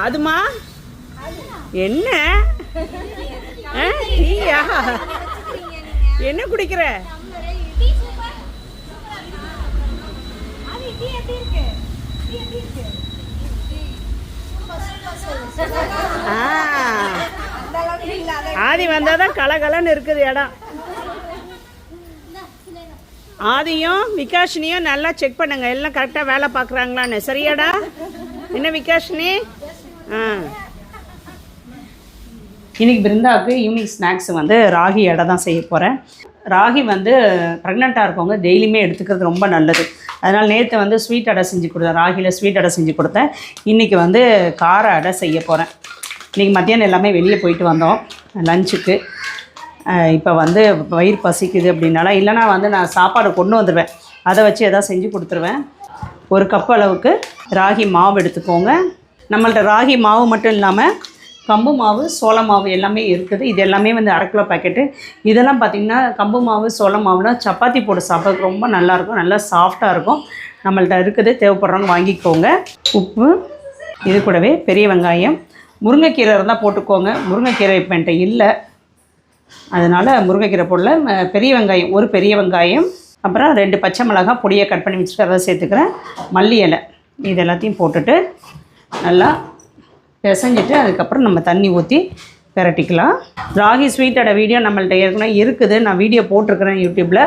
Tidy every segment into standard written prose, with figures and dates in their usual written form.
அதுமா என்ன டீயா என்ன குடிக்கிற? ஆதி வந்தாதான் கலகலன்னு இருக்குது இடம். ஆதியும் விகாஷினியும் நல்லா செக் பண்ணுங்க, எல்லாம் கரெக்டாக வேலை பார்க்குறாங்களான்னு. சரியாடா? என்ன விகாஷினி? இன்னைக்கு பிருந்தாவுக்கு ஈவினிங் ஸ்நாக்ஸ் வந்து ராகி எடை தான் செய்ய போகிறேன். ராகி வந்து ப்ரெக்னெண்ட்டாக இருக்கவங்க டெய்லியுமே எடுத்துக்கிறது ரொம்ப நல்லது. அதனால் நேற்று வந்து ஸ்வீட் அடை செஞ்சு கொடுத்தேன், ராகியில் ஸ்வீட் அடை செஞ்சு கொடுத்தேன். இன்றைக்கி வந்து கார அடை செய்ய போகிறேன். இன்றைக்கி மத்தியானம் எல்லாமே வெளியே போயிட்டு வந்தோம் லஞ்சுக்கு. இப்போ வந்து வயிறு பசிக்குது அப்படின்னால, இல்லைனா வந்து நான் சாப்பாடு கொண்டு வந்துடுவேன், அதை வச்சு எதாவது செஞ்சு கொடுத்துருவேன். ஒரு கப் அளவுக்கு ராகி மாவு எடுத்துக்கோங்க. நம்மள்ட்ட ராகி மாவு மட்டும் இல்லாமல் கம்பு மாவு, சோள மாவு எல்லாமே இருக்குது. இது எல்லாமே வந்து 1/2 கிலோ பேக்கெட்டு. இதெல்லாம் பார்த்திங்கன்னா கம்பு மாவு, சோள மாவுலாம் சப்பாத்தி போட்டு சாப்பிட்றதுக்கு ரொம்ப நல்லாயிருக்கும், நல்லா சாஃப்டாக இருக்கும். நம்மள்ட்ட இருக்குது, தேவைப்படுறவங்க வாங்கிக்கோங்க. உப்பு, இது கூடவே பெரிய வெங்காயம், முருங்கைக்கீரை இருந்தால் போட்டுக்கோங்க. முருங்கைக்கீரை இப்போ என்கிட்ட இல்லை, அதனால் முருங்கைக்கீரை போடல. பெரிய வெங்காயம், ஒரு பெரிய வெங்காயம், அப்புறம் 2 பச்சை மிளகாய் பொடியை கட் பண்ணி வச்சுட்டு அதை சேர்த்துக்கிறேன். மல்லி இலை, இது எல்லாத்தையும் போட்டுட்டு நல்லா பிசைஞ்சிட்டு அதுக்கப்புறம் நம்ம தண்ணி ஊற்றி பிரட்டிக்கலாம். ராகி ஸ்வீட் அடை வீடியோ நம்மள்ட்ட ஏற்கனவே இருக்குது, நான் வீடியோ போட்டிருக்கிறேன் யூடியூப்பில்.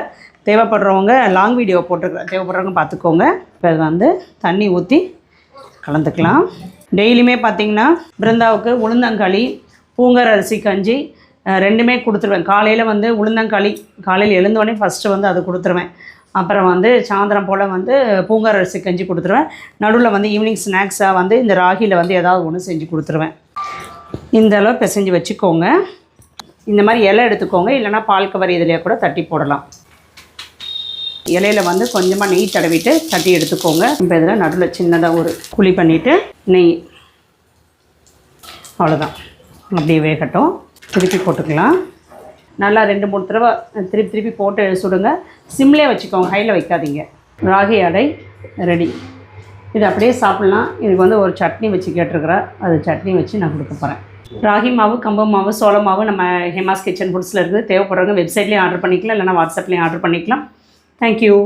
தேவைப்படுறவங்க லாங் வீடியோ போட்டிருக்கிறேன், தேவைப்படுறவங்க பார்த்துக்கோங்க. இப்போ அது வந்து தண்ணி ஊற்றி கலந்துக்கலாம். டெய்லியுமே பார்த்திங்கன்னா பிருந்தாவுக்கு உளுந்தங்களி, பூங்கர் அரிசி கஞ்சி ரெண்டுமே கொடுத்துருவேன். காலையில் வந்து உளுந்தங்களி, காலையில் எழுந்தோடனே ஃபஸ்ட்டு வந்து அது கொடுத்துருவேன். அப்புறம் வந்து சாயந்தரம் போல் வந்து பூங்கார் அரிசி கஞ்சி கொடுத்துருவேன். நடுவில் வந்து ஈவினிங் ஸ்நாக்ஸாக வந்து இந்த ராகியில் வந்து ஏதாவது ஒன்று செஞ்சு கொடுத்துருவேன். இந்த அளவு பிசைஞ்சு வச்சுக்கோங்க. இந்த மாதிரி இலை எடுத்துக்கோங்க, இல்லைனா பால் கவர் இதிலே கூட தட்டி போடலாம். இலையில் வந்து கொஞ்சமாக நெய் தடவிட்டு தட்டி எடுத்துக்கோங்க. இப்போ இதில் நடுவில் சின்னதாக ஒரு குழி பண்ணிவிட்டு நெய், அவ்வளோதான். அப்படியே வேகட்டும். திருப்பி போட்டுக்கலாம். நல்லா 2-3 தடவை திருப்பி போட்டு சுடுங்க. சிம்லேயே வச்சுக்கோங்க, ஹையில் வைக்காதீங்க. ராகி அடை ரெடி. இது அப்படியே சாப்பிட்லாம். இதுக்கு வந்து ஒரு சட்னி வச்சு கேட்டிருக்கிறேன், அது சட்னி வச்சு நான் கொடுக்க போகிறேன். ராகி மாவு, கம்பு மாவு, சோள மாவு நம்ம ஹேமாஸ் கிச்சன் ஃபுட்ஸில் இருக்குது. தேவைப்படுறவங்க வெப்சைட்லேயும் ஆர்டர் பண்ணிக்கலாம், இல்லைனா வாட்ஸ்அப்லேயும் ஆர்டர் பண்ணிக்கலாம். தேங்க்யூ.